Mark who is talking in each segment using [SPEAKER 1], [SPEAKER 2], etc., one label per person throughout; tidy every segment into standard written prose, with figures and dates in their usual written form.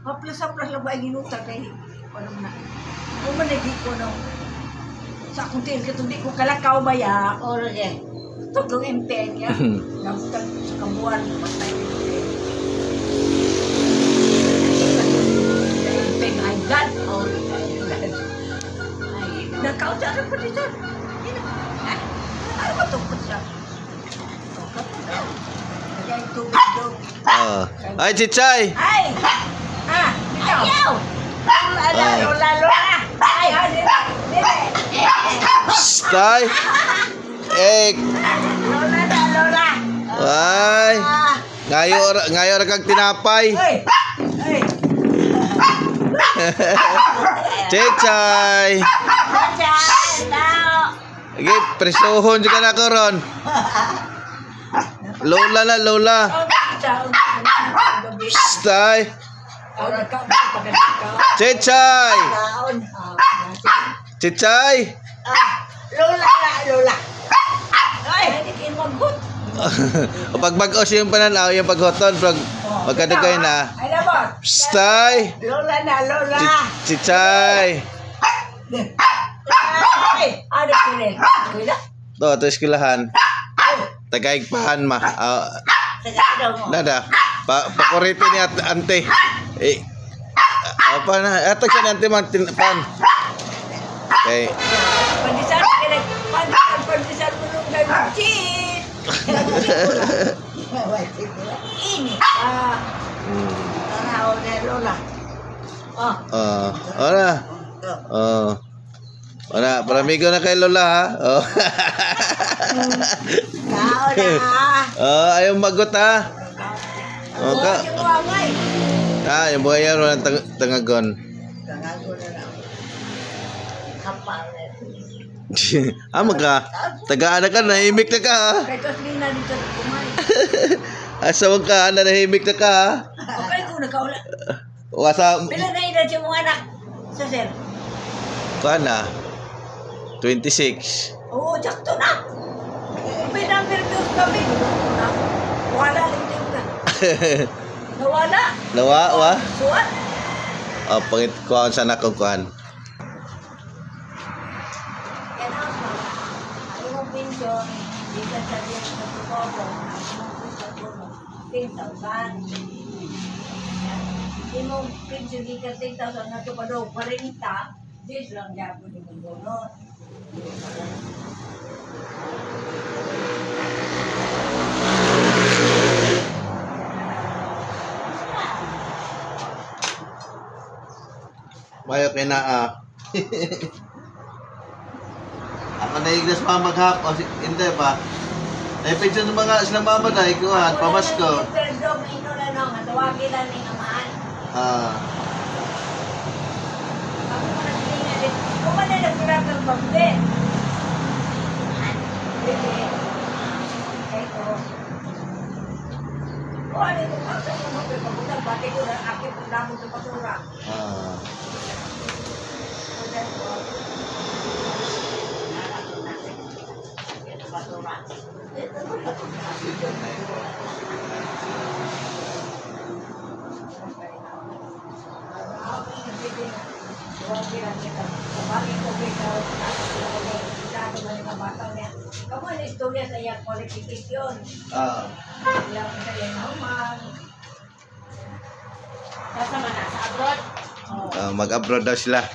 [SPEAKER 1] Maplas-aplas lang ba ay ginuta kay ano na. Kung managi ko no. Sa akong tiil katundi ko kalakaw ba ya? O lagi. Tugong impen ya. Nagtag sa kabuan patay. Impen ay God. O nakaw sa pa dito. Ano ba ito po siya?
[SPEAKER 2] Ay, Chichay!
[SPEAKER 1] Ay! Ayaw! Lola! Ay!
[SPEAKER 2] Stay! Ek!
[SPEAKER 1] Lola!
[SPEAKER 2] Ay! Ngayon kag tinapay! Chichay! Sige, presuhon juga na ko ron. Lola na, Lola. Stay. Chichay. Chichay.
[SPEAKER 1] Lola. Ay, hindi magbut.
[SPEAKER 2] Pag bagos yung pananaw, yung paghoton, pag magkadugay na. Stay.
[SPEAKER 1] Lola.
[SPEAKER 2] Chichay.
[SPEAKER 1] Ano pinil? Kuya?
[SPEAKER 2] To eskwelahan. Tagaigpahan ma. Nada. Pakorito ni ante. Apa na? Atag siya ni ante man pan. Okay.
[SPEAKER 1] Pandisan mo nung gagawin. Ini. Tanaw na Lola.
[SPEAKER 2] Ora. Ora, paramigo na kay Lola ha. Ayaw magot ha. Yung buhay yan ng tangagon. Magka tagaan na ka, nahimik na ka ha. Asawag ka, nahimik na ka ha.
[SPEAKER 1] Okay ko nakaula. Pila na edad siya mong anak sa sir?
[SPEAKER 2] Kuha na 26.
[SPEAKER 1] Oo, sakto na. May number news kami. Wala lang din na. Nawala.
[SPEAKER 2] Nawa?
[SPEAKER 1] Suwan.
[SPEAKER 2] Pangit kuhaan sana kung kuhaan.
[SPEAKER 1] Yan ang ano mong pinsyon, di ka sabi sa tukobo, $10,000. Di mong pinsyon, di ka $10,000 na ito pa daw, 40. This lang gapon ni Mundonot.
[SPEAKER 2] Mayo kay na Ako naiglas pa maghapon, hindi ba? Naipensyon ng mga silang mama na ikuhan, pamasko.
[SPEAKER 1] Perdong ino na nung, atawagin lang ni naman. Kung ano nagpirap ng pagbe? O ano ito? Ang sa mga pagpagutang, pati ko na akin kung damon sa patura. Kamu ada istorya sa iyang qualification. Ilang sa iyang naman. Nasa man na? Sa abroad?
[SPEAKER 2] Mag-abroad daw sila.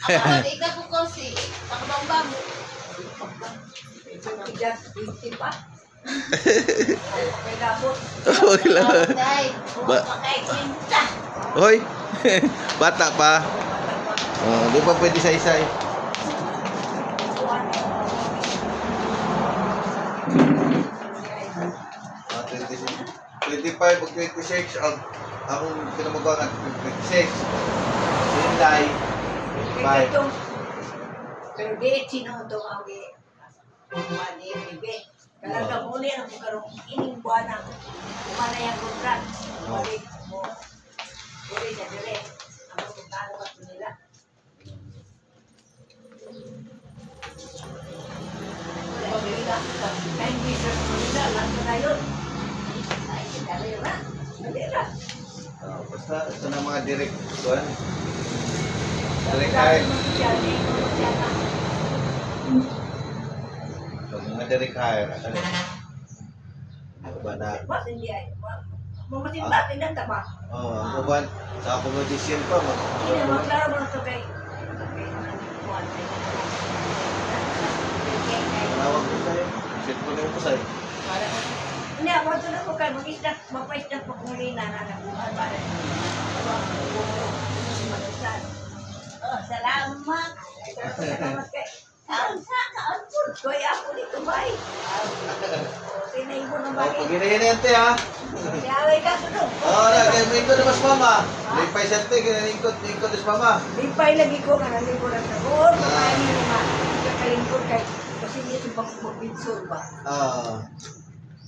[SPEAKER 3] Abroad, ikaw po ko si Pakbambam.
[SPEAKER 1] Tigas, 50 pa. Okay, labot.
[SPEAKER 2] Okay lang. Hoy, bata pa. Di pa pwede sa isa. 25 o 26 ang pinamagawa ng 26. Sinday 25.
[SPEAKER 1] Pero di sino ito ang kumani bibi. Kalaga muli ang karong ining buwan ang kumana yung kontrat. Balik mo. Buli sa dire. Ang magkano ka nila. Pabila. Kain bisa nila lang na yun. Ay, dali na. Dali na.
[SPEAKER 2] Sa na mga direct kuan. Direct hire. So, mga direct hire. Ano ba na?
[SPEAKER 1] Ba't hindi ay? Mamatimbatin na taba.
[SPEAKER 2] Ang uban sa accommodation pa
[SPEAKER 1] Hindi na, magklaro mo na ito kay...
[SPEAKER 2] Tawag ko sa'yo. Shit ko na yung kusay.
[SPEAKER 1] Hindi, ako ito na po kayo. Mag-isnak, magpa-isnak po kung rin na nanabuhan. Para oh, salamat. Salamat kay... Kaya ako dito ba eh? Tinay mo na ba eh?
[SPEAKER 2] Pag hinahinente ha.
[SPEAKER 1] Yaway ka ko doon.
[SPEAKER 2] Kaya may ikot na mas mama. Lipay sente, kinalingkot mas mama.
[SPEAKER 1] Lipay lagi ko ka nang libo ng sagot. Kaya niyo naman. Kakalingkod kay... Kasi niya sa bakit ba?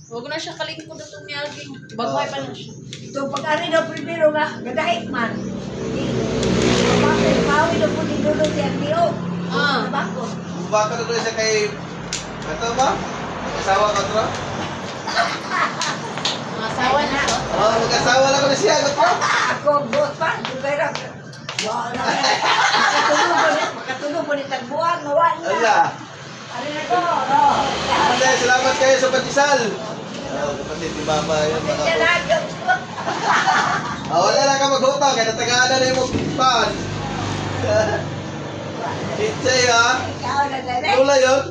[SPEAKER 3] Huwag na siya kalingkod ito ni Alvin. Bagay pa lang siya.
[SPEAKER 1] So, pag-ari daw primero nga, gadahit man. Pawi daw po ni Lolo si Alvio. Bako.
[SPEAKER 2] Baka na doon siya kay... Ito ba? Mag-asawa ka ito?
[SPEAKER 3] Mga asawa na.
[SPEAKER 2] Mag-asawa lang ko na siya.
[SPEAKER 1] Ako, bot pa. Pero, wala. Makatulog po ni Tagbuan. Mawala na.
[SPEAKER 2] Ala.
[SPEAKER 1] Ano na ko?
[SPEAKER 2] Ate, salamat kayo sa patisal. Kapatid ni Mama. Yun, mga
[SPEAKER 1] Kasi nagam ko.
[SPEAKER 2] wala lang ka maghutang. Kaya natagaan na yung pan. Kinsay ha?
[SPEAKER 1] Ikaw na gano'n.
[SPEAKER 2] Tula yun?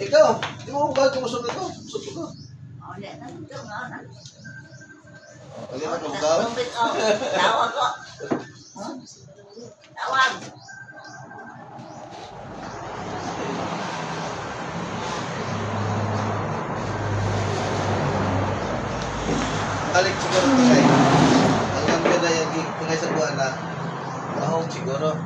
[SPEAKER 2] Ikaw? Di mo ba kumusog ito? Kusog ito. Pagyan na kung gawa?
[SPEAKER 1] Tawag ko. Tawag.
[SPEAKER 2] Balik siguro ito kayo. Ang gambyo na yung tingay sa buwan na mahong siguro.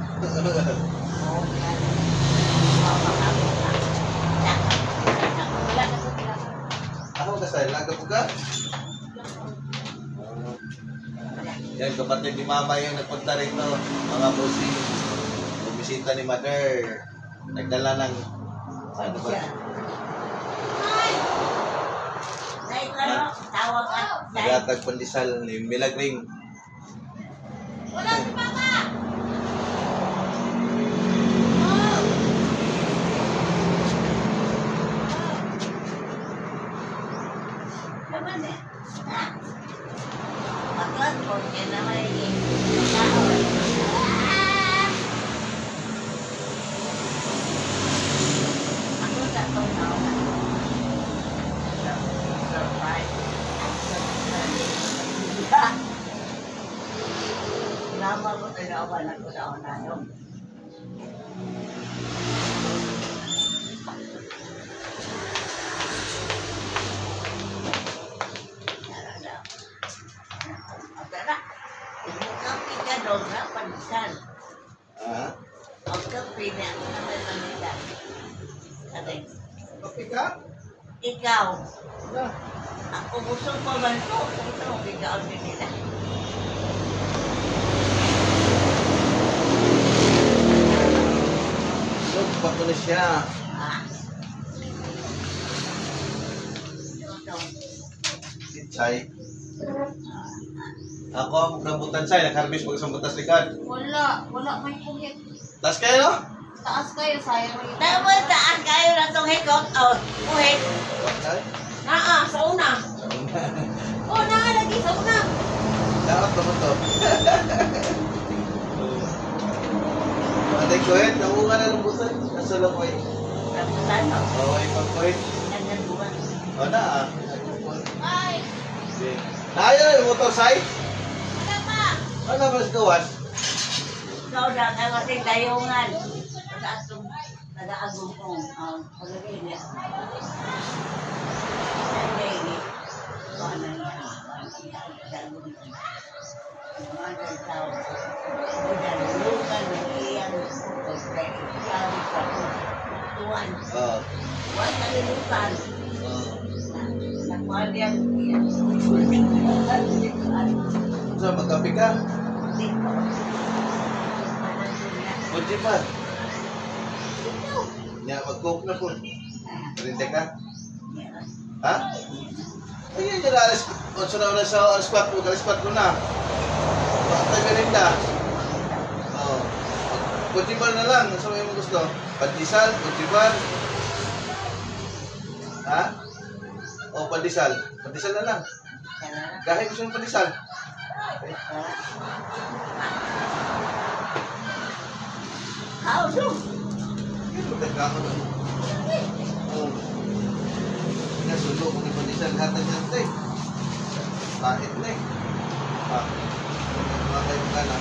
[SPEAKER 2] Ako kasay, lagap ko ka? Yan, kapatid ni Mama yung nagpunta rito. Mga bossy. Bumisita ni Mother. Nagdala ng... Ano ba?
[SPEAKER 1] Tawag ka.
[SPEAKER 2] Nagatag pandesal ni Milagring.
[SPEAKER 3] Wala si Papa!
[SPEAKER 1] Naman eh. Bakit mo niya naman eh. Ako sa itong naman. Lama ko tinawan ako sa unano.
[SPEAKER 2] Ha? Kape ka?
[SPEAKER 1] Ikaw. Ako gusto pa man ko. Ito ang ikaw din nila.
[SPEAKER 2] Look, bato na siya. Sitsay. Ako ang rambutan say, nag-harvest pag sa butas likad.
[SPEAKER 3] Wala. Wala may kuhit.
[SPEAKER 2] Tas kayo, no?
[SPEAKER 3] Taas kayo, sayang mo.
[SPEAKER 1] Tapos saan kayo na itong hikot? Oh, buhit.
[SPEAKER 2] Okay.
[SPEAKER 3] Sa una. Lagi sa una.
[SPEAKER 2] Dapat naman to. Aday ko eh, naunga na rambutan. Nasa lang ko eh.
[SPEAKER 1] Rambutan, no?
[SPEAKER 2] Oo, ipag-point.
[SPEAKER 1] Ganyan buwan.
[SPEAKER 2] O na ah.
[SPEAKER 3] Ay!
[SPEAKER 2] Naayon na yung motor say?
[SPEAKER 3] Wala pa!
[SPEAKER 2] Ano ba sa gawas?
[SPEAKER 1] Ikaw na, kasi dayungan. Sa atong nag-aagong kong pagagay niya. Pagagay niya. Paano niya? Mga tao. Nagdalungan ng iyang pagkakitaw sa tuwan.
[SPEAKER 2] Oo.
[SPEAKER 1] Huwag nalimutan.
[SPEAKER 2] Oo.
[SPEAKER 1] Nakuha niyang iyang
[SPEAKER 2] So, magkape ka? Kunti pa. Nya, mag-coke na po. Rinte ka? Ha? Ayun, yun alas ko. Onso na una sa spot ko, spot ko na. Bakit merinda? Oo. Kuchibar na lang, sa mo gusto. Pandesal, kuchibar. Ha? O, pandesal. Pandesal na lang. Dahil gusto ng pandesal.
[SPEAKER 1] Ano?
[SPEAKER 2] Ito, tagka ko na. Oo. Nasulo ko ng pandesal. Hatag yan ito eh. Kahit na eh. Ha? Mga kayo ka na.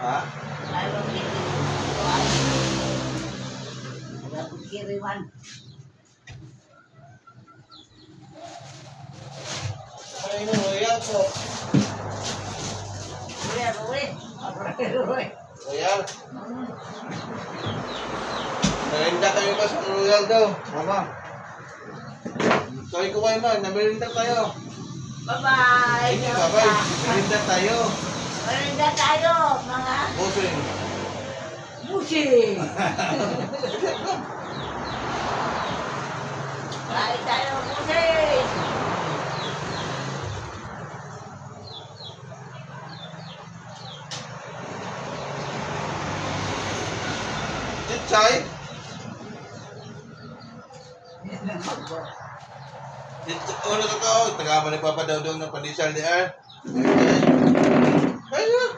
[SPEAKER 2] Ha?
[SPEAKER 1] Kiriwan.
[SPEAKER 2] Ay, no, royal po. Royal. Narinda kayo pa sa royal daw. Mama. Kawin kumain man, namirinda tayo.
[SPEAKER 1] Bye-bye.
[SPEAKER 2] Bye-bye. Namirinda tayo.
[SPEAKER 1] Marinda tayo, mga
[SPEAKER 2] Busing.
[SPEAKER 1] busing. Bye tayo, busing.
[SPEAKER 2] Chichay. Ano ka to? Taga ba nagpapadawdong ng pandesal di ay? Ayun.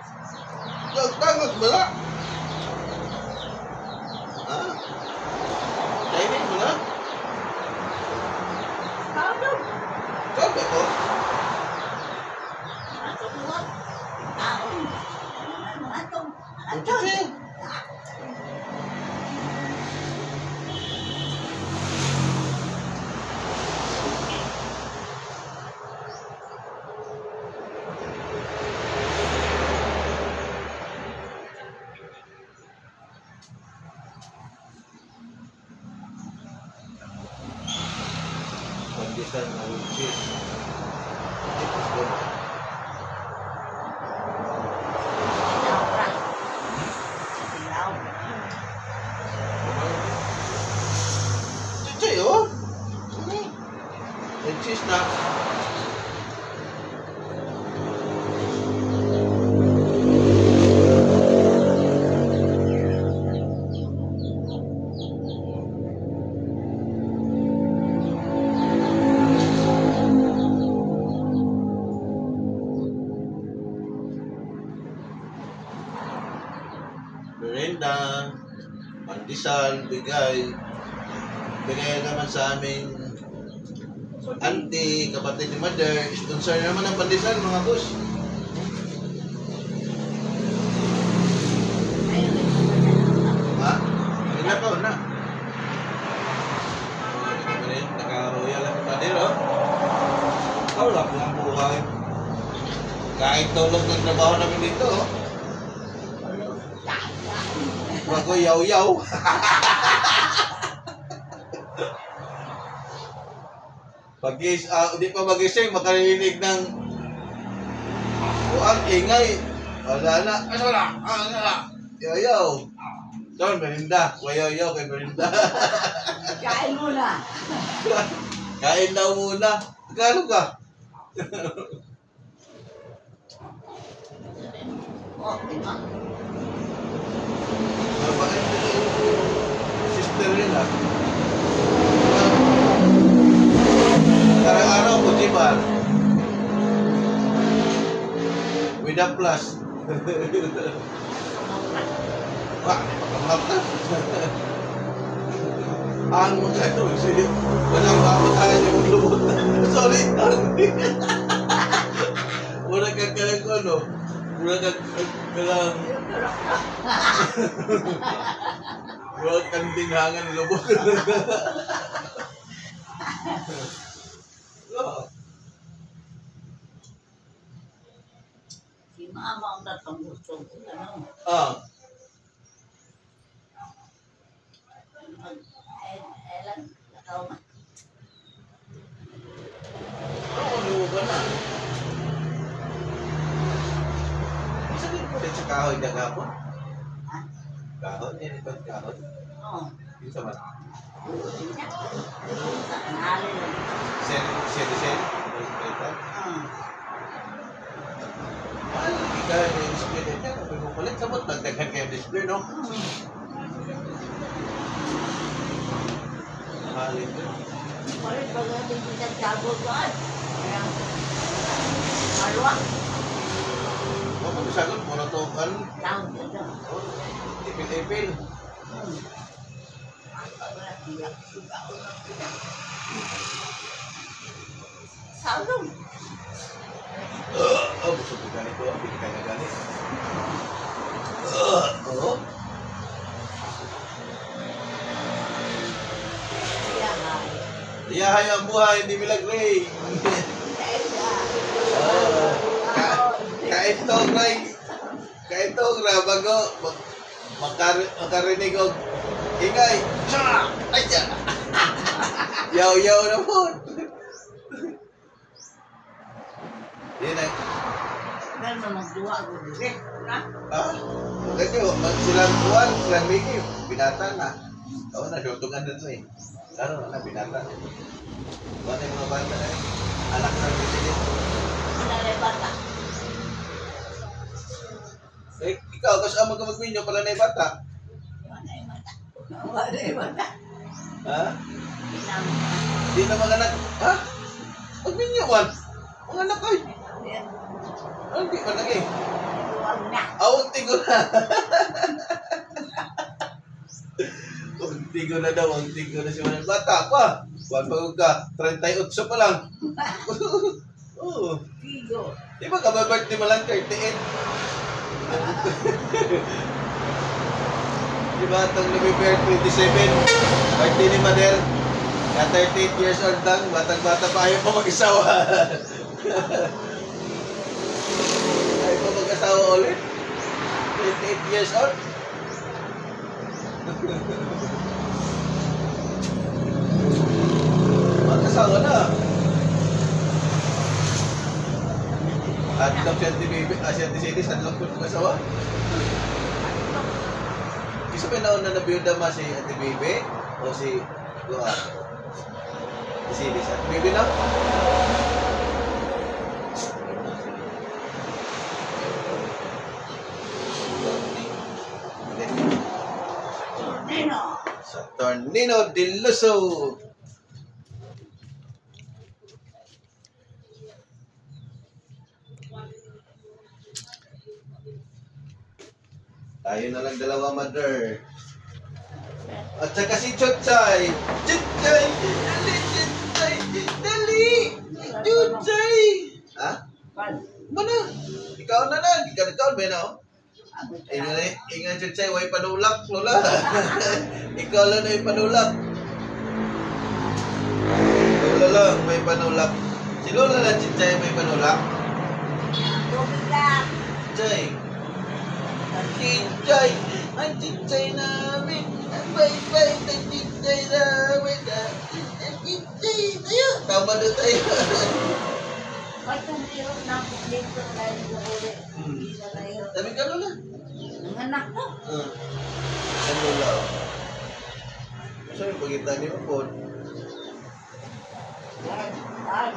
[SPEAKER 2] Tangot ba na? Ha? Chinese mo na?
[SPEAKER 1] Ano?
[SPEAKER 2] Sabi ko?
[SPEAKER 1] Atong mo? Taon. Atong.
[SPEAKER 2] Chichi. Pandesal na cheese. It's good. Chichi, oh. May cheese na. Merinda, pandesal, bigay. Bigay naman sa aming auntie, kapatid ni mother. Sponsor naman ang pandesal, mga boss. Ha? Wala pa, wala. Naka-royal ang mother, oh. Wala po ang buhay. Kahit tulog ng trabaho namin dito, oh. Bago yaw-yaw. Di pa magising, makarinig ng buang ingay. Wala na. Ano na? Ano na? Yaw-yaw. Doon, merinda. Yaw-yaw kay merinda.
[SPEAKER 1] Kain muna.
[SPEAKER 2] Kain daw muna. Tagalog ka.
[SPEAKER 1] Oh, diba?
[SPEAKER 2] Bakit sister nila? Araw-araw ko, Jibar. With a plus. Wah, pakamap na. Ang mga ito, walang mapatahan yung lubot. Sorry, wala kang ko, ano? Wala kang wala kang dinghangan lubot.
[SPEAKER 1] Si mama ang datang gusto ko, ano? Elan, ikaw na.
[SPEAKER 2] Ano ba na? Isa din po din sa kahoy na po?
[SPEAKER 1] Ha?
[SPEAKER 2] Kahon, yan ito kahon.
[SPEAKER 1] Oo.
[SPEAKER 2] Yung sa man.
[SPEAKER 1] Sa kanali lang.
[SPEAKER 2] Sen.
[SPEAKER 1] Oo.
[SPEAKER 2] Mahal, hindi ka yung display din yan. Kung mo palit, sabot, nagdagan kayo display, no? Mahal ito.
[SPEAKER 1] Palit pag natin kita sabot doon. Kaya, malwa.
[SPEAKER 2] Huwag mo sagot, muna to, ano?
[SPEAKER 1] Tawag dito.
[SPEAKER 2] Ipil-ipil.
[SPEAKER 1] Salong.
[SPEAKER 2] Busog ko ganito. Pili ka na ganit. Oo. Iyahay ang buhay, hindi milagray. Kahit to, Ray. Kahit to, bago makarinig og ingay. Ay, dyan. Yaw-yaw na po. Yan ay.
[SPEAKER 1] Dahil mo magduwa ko dito.
[SPEAKER 2] Ha? Kasi silang tuwan, silang bigi. Binata na. Oo na, syutungan na ito eh. Laro na, binata na. Buwan yung mga bata na eh. Anak ng president.
[SPEAKER 1] Manalay bata.
[SPEAKER 2] Eh, ikaw, kasama ka mag-winyo pala na yung bata.
[SPEAKER 1] Manalay bata.
[SPEAKER 2] Ha? Hindi na mga anak. Ha? Mag-winyo man. Mga anak ay. Ano di man lagi?
[SPEAKER 1] Huwag na.
[SPEAKER 2] Awag tigo na. Awag tigo na daw. Awag tigo na si Manang. Bata pa. Buwan pa ka. 38 pa lang. Oo.
[SPEAKER 1] Tigo.
[SPEAKER 2] Di ba kababirthday mo lang 38? Di ba itong November 27? Birthday ni Mader. Kaya 38 years old lang. Batang-bata pa ayaw pa mag-isawa. Ayaw pa mag-asawa ulit. 38 years old. Mag-asawa na. Adlong siya si Sidis, adlong po mag-asawa. Isa pa nauna na biyuda ma si Ate Bibi o si Luan? Si Sidis. Ate Bibi na?
[SPEAKER 1] Nino.
[SPEAKER 2] Sa Tornino de Luso. Tayo na lang dalawa, mother. At saka si Chuchay. Chuchay! Dali, Chuchay! Dali! Chuchay! Ha? Mana? Ikaw na lang. Ikaw ba na, oh? Ingat Chuchay, way panulak, lola. Ikaw lang na yung panulak. Lola lang, may panulak. Si Lola lang, Chuchay, may panulak.
[SPEAKER 1] Tubig lang.
[SPEAKER 2] Chuchay. Chuchay! Ang Chuchay namin! Bye-bye! Ang Chuchay namin! Ang Chuchay! Tayo! Tama na tayo!
[SPEAKER 1] May tumiro na ako dito dahil ulit. Hindi na tayo.
[SPEAKER 2] Sabi ka Lola?
[SPEAKER 1] Ang anak ko.
[SPEAKER 2] Ang Lola. Masa yung pagkita niyo po?
[SPEAKER 1] Ay.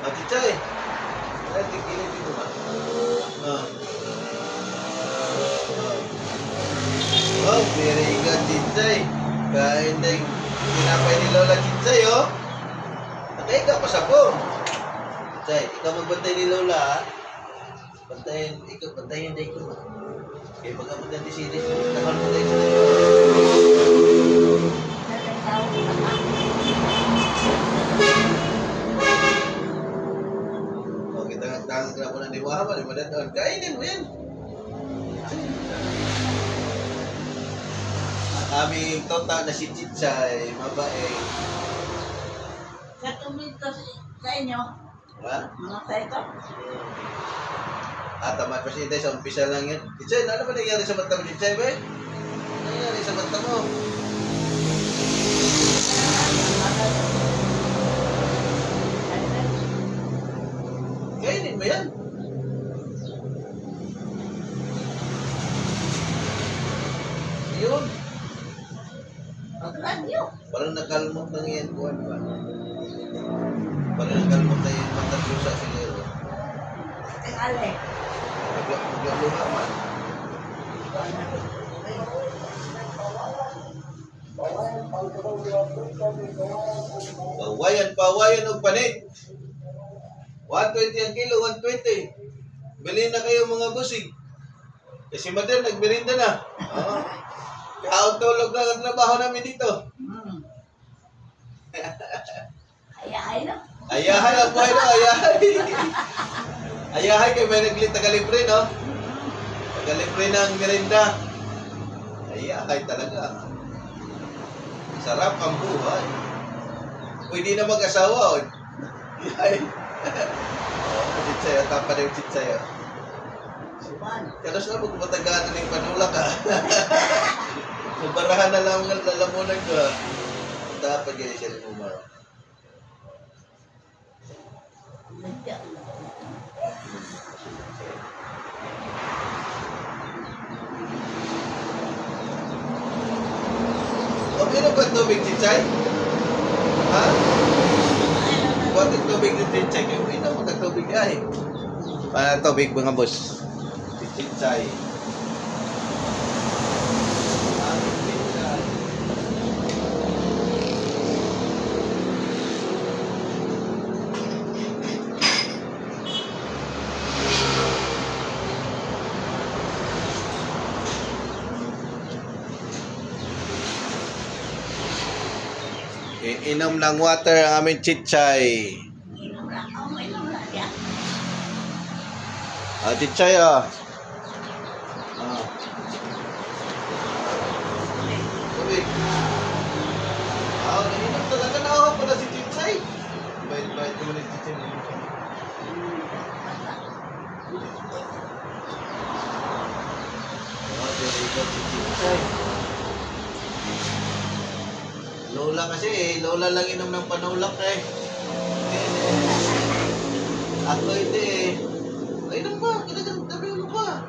[SPEAKER 2] Ang Chuchay! Ay, tigilin dito ba? Oh, very good, Chuchay. Kain na yung tinapay ni Lola Chuchay, oh. Nakay ka pa sa po. Chuchay, ikaw magbantay ni Lola, ha? Bantayin, ikaw bantayin na ikaw. Kaya pag-abot natin si Idis, nakal mo tayo sa nito.
[SPEAKER 1] Nagkataon na ako.
[SPEAKER 2] O, kita nga tangang ka po ng diwaha, di ba doon? Kainin mo yan. Ang aming tota na si Chuchay, mabait.
[SPEAKER 1] Katumito sa inyo.
[SPEAKER 2] Ha?
[SPEAKER 1] Mga tayo.
[SPEAKER 2] Tama pa si Inday, sa umpisa lang yan. Chuchay, ano ba nangyari sa mata mo, Chuchay, ba? Ano nangyari sa mata mo? Kainin mo yan. Yun.
[SPEAKER 1] Radyo.
[SPEAKER 2] Parang nakalmot na yan, kuhan ba? Parang nakalmot na yan, mataglusa siguro.
[SPEAKER 1] Ang alay.
[SPEAKER 2] Naglaluha man. Pawayan og panit. 120 ang kilo, 120. Bilhin na kayo mga busig. Kasi Mother, nagmerinda na. Oo. Kaon tulog na ang trabaho namin dito.
[SPEAKER 1] Ayahay na.
[SPEAKER 2] Ayahay ang buhay no, ayahay. Ayahay kayo may tagalibre, no? Tagalibre ng merinda. Ayahay talaga. Sarap ang buhay. Pwede na mag-asawa, o. Ayahay. Chitsayo, tapa na yung chitsayo. Kaya sila magpatagaan na yung panulak, ha? Mabarahan na lang ang lalamunan ko, ha? Dapat ganyan siya rin umaro. Ano ba tubig, Chichay? Ha? Buat ang tubig ng Chichay. Kaya ito mo tubig ay. Paano tubig mga boss? Chichay. Inom ng water ang aming Chichay. Chichay, Tubig. Nainom talaga na ako pala si Chichay. Bait-bait ko ni Chichay. Chichay. Lola kasi Lola lang inom ng panulak eh. Ako hindi eh. Inom ba? Kinagamit mo ba?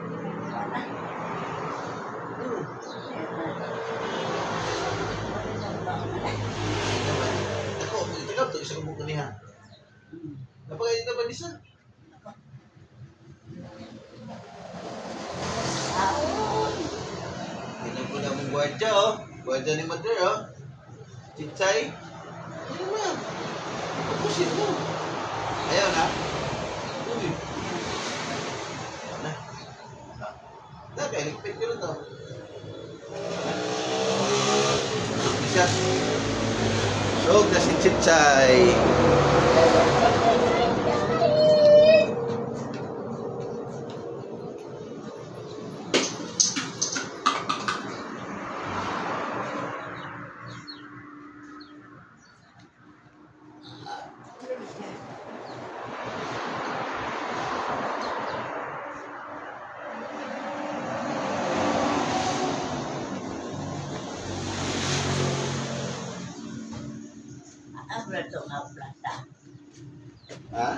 [SPEAKER 2] Ako, tingnan to, isang buko niya. Napakain na ba nisa? Tingnan ko na mong gwadya, oh. Gwadya ni Mother, oh. Chichay? Ano naman? Pupusin mo. Ayaw na? Uy. Na. Naka-electric ko na to. Isa. So, na si Chichay.
[SPEAKER 1] Abra nga plata.
[SPEAKER 2] Ha?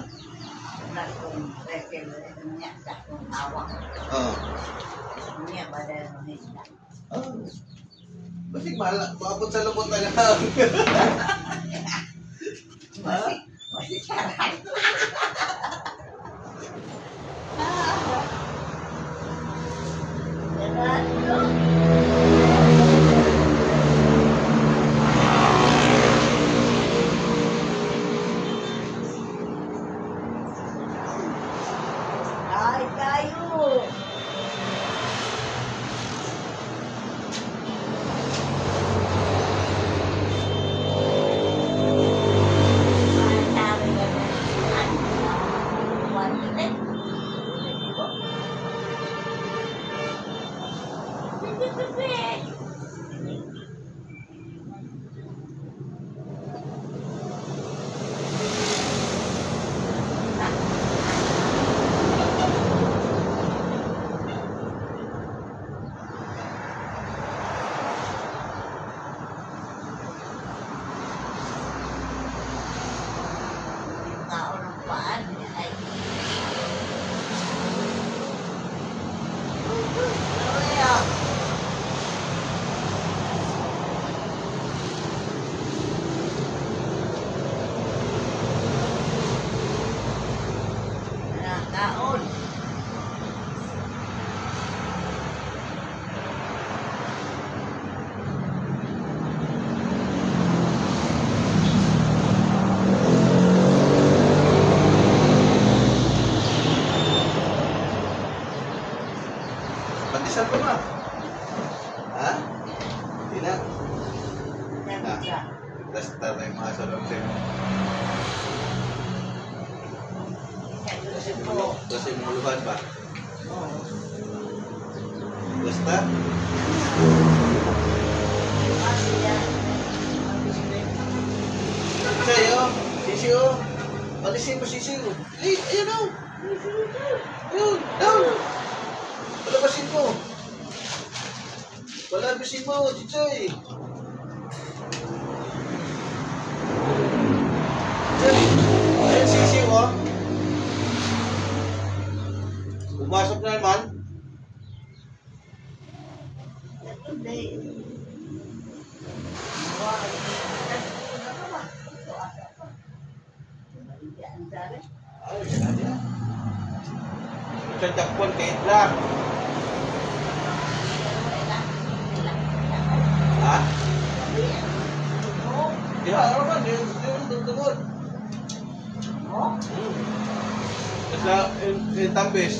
[SPEAKER 1] Platong rekel niya sa kong awak.
[SPEAKER 2] Oo.
[SPEAKER 1] Niya ba dahil nila?
[SPEAKER 2] Oh. Bakit maabot sa lubot na lang?
[SPEAKER 1] Masih saran. Ay, kayo.
[SPEAKER 2] Ha? Hindi na.
[SPEAKER 1] Never siya.
[SPEAKER 2] Basta tayo mga salong sa'yo. Kasi muluhan ba? Basta? Sa'yo, sisiyo. Alisin mo sisiyo. Ayun o. Ayun, down. Palabasin mo. Palabasin mo, Chichay. Ayun, sisiyo o. Pumasok na naman. Ay, yan yan. Sadakpan kahit lang. Ha? Di ba? Ano ba? Di yung tungtungod. Kasi yung tambis.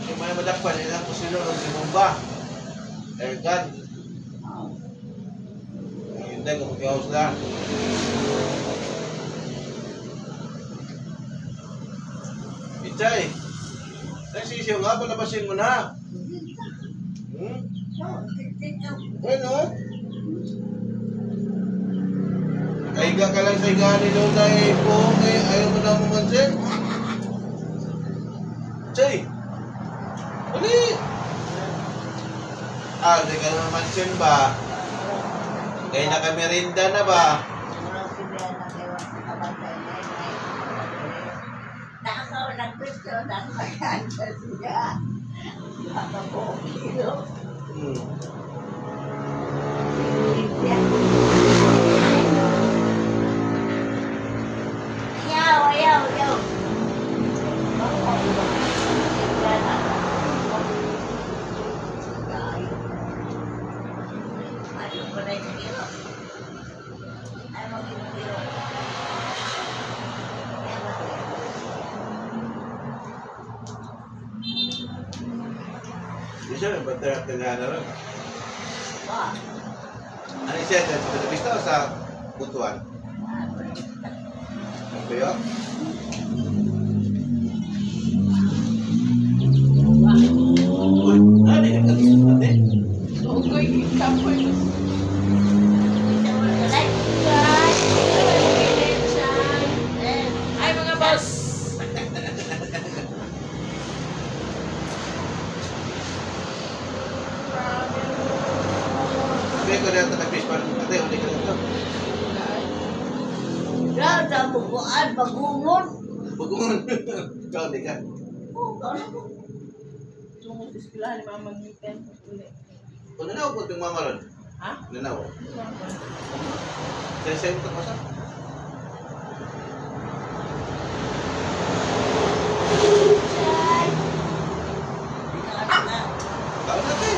[SPEAKER 2] Yung mga madakpan, ilang kusinulong si Mumba. Airgun. Hindi, kumagyawas na. Ichay, nagsisiyo nga, palabasin mo na. Ano? Kaiga ka lang sa higa ni Lola eh po, ayaw mo na mamansin. Ichay, uli. Hindi ka na mamansin ba? Kaya nakamerinda na ba? Siya, ba't tanga na lang? Ano siya? Sa pista o sa butuan? Ang bayo? Uy, ano yung naging ate?
[SPEAKER 3] Okay, kapoy. Ay, mga boss.
[SPEAKER 2] Sabi ko na ito nag-fish pa rin ate, uli ka rin ito.
[SPEAKER 1] Bagungon.
[SPEAKER 2] Bagungon. Ikaw, uli ka.
[SPEAKER 3] Tungo sa eskwelahan ni Mama Mag-weekend.
[SPEAKER 2] Kung nanaw po itong mama ron?
[SPEAKER 3] Ha?
[SPEAKER 2] Nanaw. Sa'yo ito masa? Kaon natin.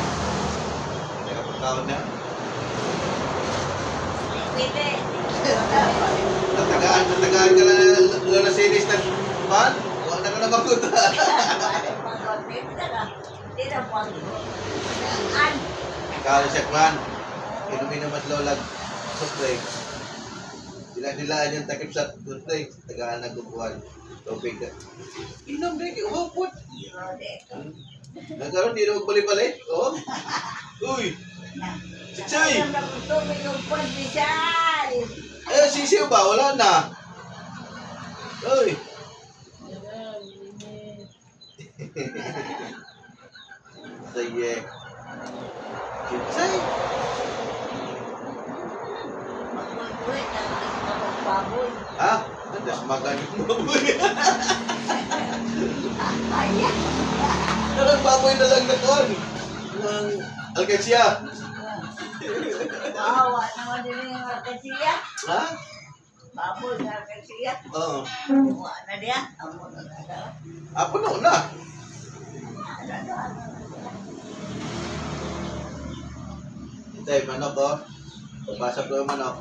[SPEAKER 2] Teka, pagkaon na. Natagaan ka na Lola Sinis ng pan? Huwag na ka na maguta. Kaon siya kwan. Inumin naman Lola soft drinks. Dilaan yung takip sa soft drinks. Tagaan na gubuhan. Tubig ka. Inom na yung umapot. Nagkaroon, di na magbalik-balik. Oh. Uy! Sichay! Eh, sisiw ba? Wala na. Uy! Sige. Sichay! Ha? Andas magaling baboy. Parang baboy na lang na kon. Ng alkansya.
[SPEAKER 1] Bawa naman din yung alkansya.
[SPEAKER 2] Ha?
[SPEAKER 1] Baboy na alkansya.
[SPEAKER 2] Oo.
[SPEAKER 1] Bawa na dia. Amo na ada.
[SPEAKER 2] Puno na. Hintay, manok oh. Pagpasok ko yung manok.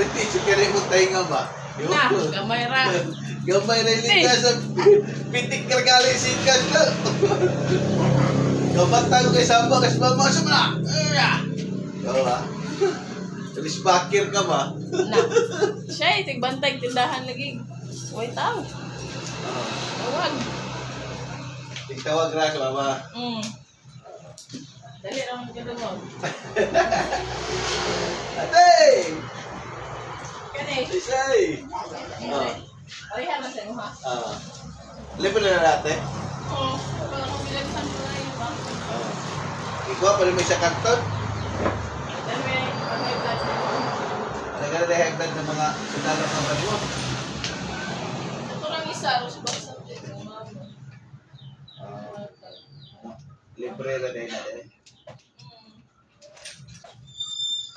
[SPEAKER 2] Maritis, kaya mo tayo nga ba?
[SPEAKER 3] Na, gamay ra.
[SPEAKER 2] Gamay na iligtas sa pitik kargali sikas na. Kabata ko kay Samba, kasi mamasok na. Oo ba? Tulis bakir ka ba?
[SPEAKER 3] Na. Siya, tigbantay, tindahan lagi. Uy, tao. Tawag.
[SPEAKER 2] Tigtawag ra ka ba?
[SPEAKER 3] Dali lang kita mo.
[SPEAKER 2] Atay!
[SPEAKER 3] Kani.
[SPEAKER 2] Isay!
[SPEAKER 3] Parihan na sa mo ha?
[SPEAKER 2] Libre na natin?
[SPEAKER 3] Oo. Wala kong bilagsan ko na yun ba?
[SPEAKER 2] Ikaw pa rin may isa kanton?
[SPEAKER 3] Dahil may blood na yun.
[SPEAKER 2] Nagkakadahagdan ng mga sundalo ng banyo.
[SPEAKER 3] Ito lang isa, Rose Baksa.
[SPEAKER 2] Libre na dahil natin.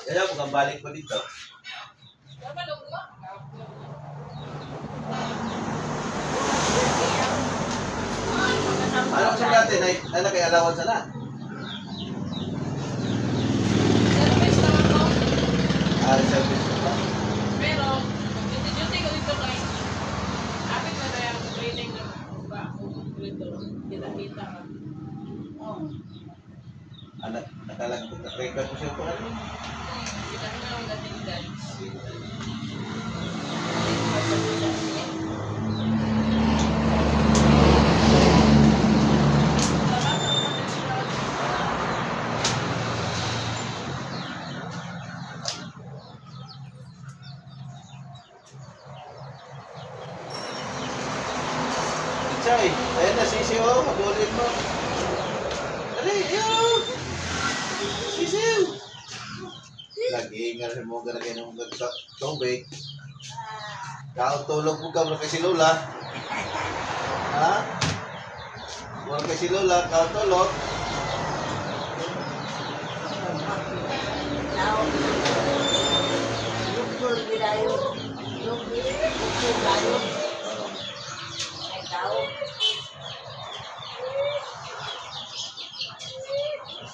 [SPEAKER 2] Kaya mukhang balik ko dito. Ano sa natin? Ay nakaialawan sana?
[SPEAKER 3] Service naman ko.
[SPEAKER 2] Service ko ba?
[SPEAKER 3] Pero, duty ko dito kay apit na tayo ang training ng ba dito. Kita-kita ka.
[SPEAKER 2] Nakalang ko. Record ko siya po.
[SPEAKER 3] Kita ko na ang dating dance.
[SPEAKER 2] Chay, ayan na sisiw. Habulin mo. Dali, yun! Sisiw! Lagi-ingal mo ka na kayo ng tubig. Tulog mo ka, wala kay si Lola. Ha? Wala kay si Lola, tulog.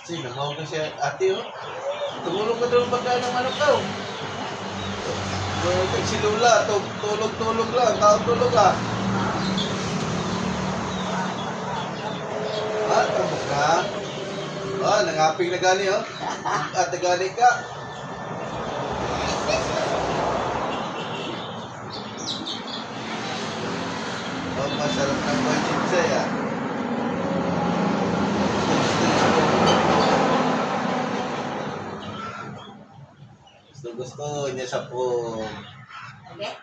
[SPEAKER 2] Sige, namaw ka siya. Ate, oh. Tumulong ka doon pagkain ng manok daw. Wala kay si Lola, tulog-tulog lang. Tulog ka. Tama ka. Nangaping na gani, oh. At nagani ka. Masarap ng budget sa'ya. Gusto niya sa po.
[SPEAKER 1] Okay?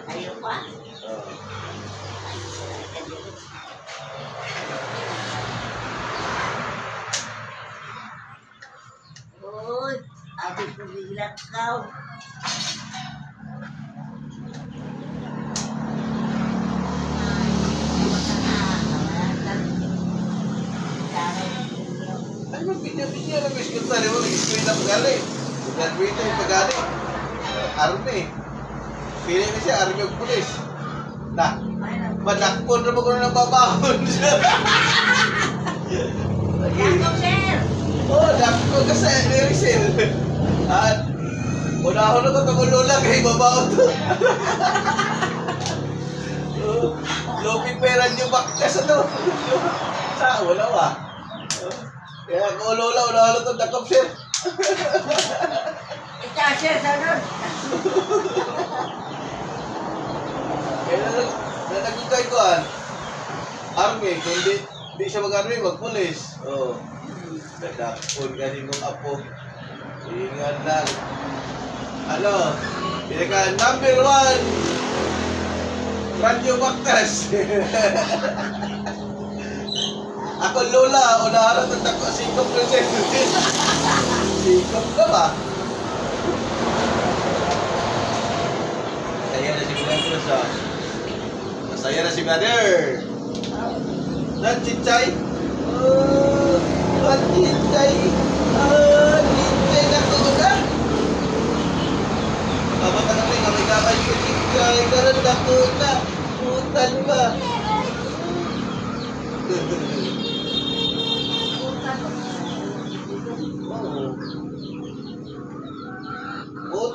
[SPEAKER 1] Ayaw pa? Uy, abis ko bilang kau.
[SPEAKER 2] Ano ba pinya-pinya na may skuta rin mo? Nag-school na pagaling. Graduate na yung pagaling. Army. Pili na siya, army o pulis. Na, madakpon na mo ko na babahon siya.
[SPEAKER 1] Dako, sir!
[SPEAKER 2] Dakpon kasi, Nerisel. At, unahon na ko itong lula kay babahon to. Loping pera niyo baktas ano. Sa, wala ba? Kaya kung lola, unahon na itong dakop, sir.
[SPEAKER 1] Ika, sir, sanod!
[SPEAKER 2] Kaya nagugay ko army, kung di siya mag-army, mag-pulis. Nadakpon kasi mong apo. Ingat lang. Pinaka number 1, Radio Baktas. Ako lola, unaharap at ako, sikop na siya. Sikop ka ba? Masaya na si Brother. Masaya na si Brother. Dan Chinchay. Dan Chinchay. Chinchay na ko na. Matagal na kami kamay ko Chinchay. Karoon na ko na. Putan ba?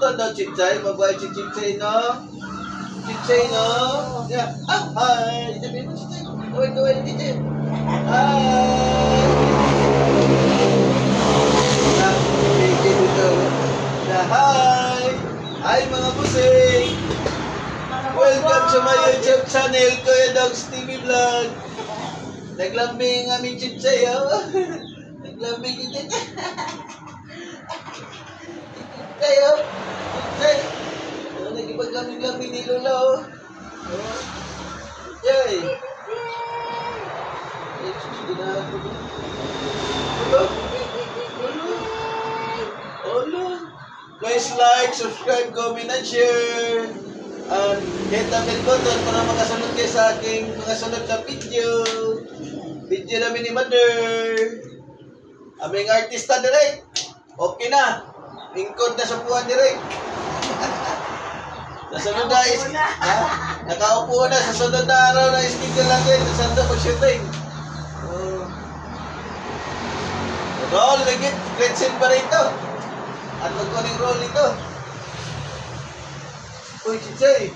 [SPEAKER 2] kalimutan no, Chinchay. Mabait si Chinchay, no? Chinchay, no? Yeah. Ah, hi! Sabi mo, Chinchay. Kaway, Chinchay. Hi! Hi! Hi, mga busing! Welcome sa my YouTube channel, Kuya Dogs TV Vlog. Naglambing ang aming Chinchay, oh. Naglambing yung Chinchay. Chinchay, oh. Chinchay. Oh, nagipaglaming-laming ni Lola, oh. Chinchay. Ay, susuginahan ko ba? Hello. Please like, subscribe, comment, and share. And hit the bell button para makasunod kayo sa aking mga sunod na video. Video namin ni Mother. Aming artista direct. Okay na. Lingkod na sa puwan direct. Nasunod na nakaupo na sa sunod na araw na schedule natin. Nasanda mag-shooting. Roll, legit. Great scene pa rin ito. At magkuning roll nito. Uy, Chinchay.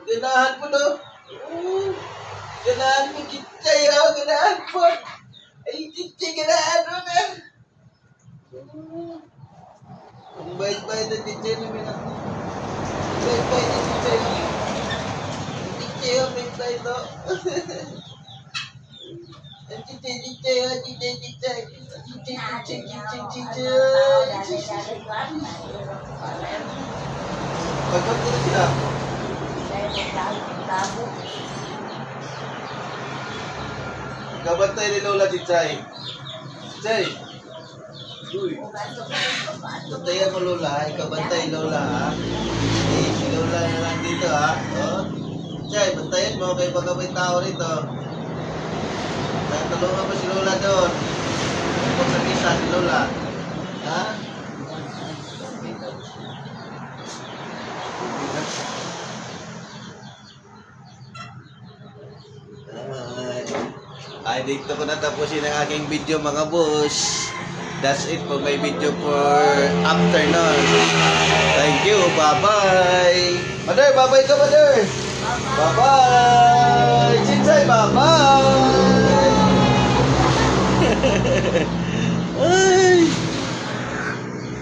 [SPEAKER 2] Ganahan mo, no? Ganahan mo, Chinchay, oh. Ganahan mo. Ay, Chinchay, ganahan mo na. Ang bait-bait na Chinchay namin ako. Ang bait-bait na Chinchay. Ang Chinchay, oh, bait-bait, oh. Ang Chinchay, Chinchay, oh, Chinchay, Chinchay. Pagkat ko na sila. Kabantay ni Lola Chinchay. Chinchay. Uy. Bantayan mo Lola. Ikabantay Lola ha. Si Lola na lang dito ha. Chinchay, bantayan mo kay baka may tao rito. Tulungan mo si Lola doon. Huwag sa pisa si Lola. Ha? Ay, dito ko natapusin ang aking video mga boss. That's it for my video for afternoon. Thank you. Bye-bye. Mother, bye-bye ka, Mother. Bye-bye. Chinchay, bye-bye.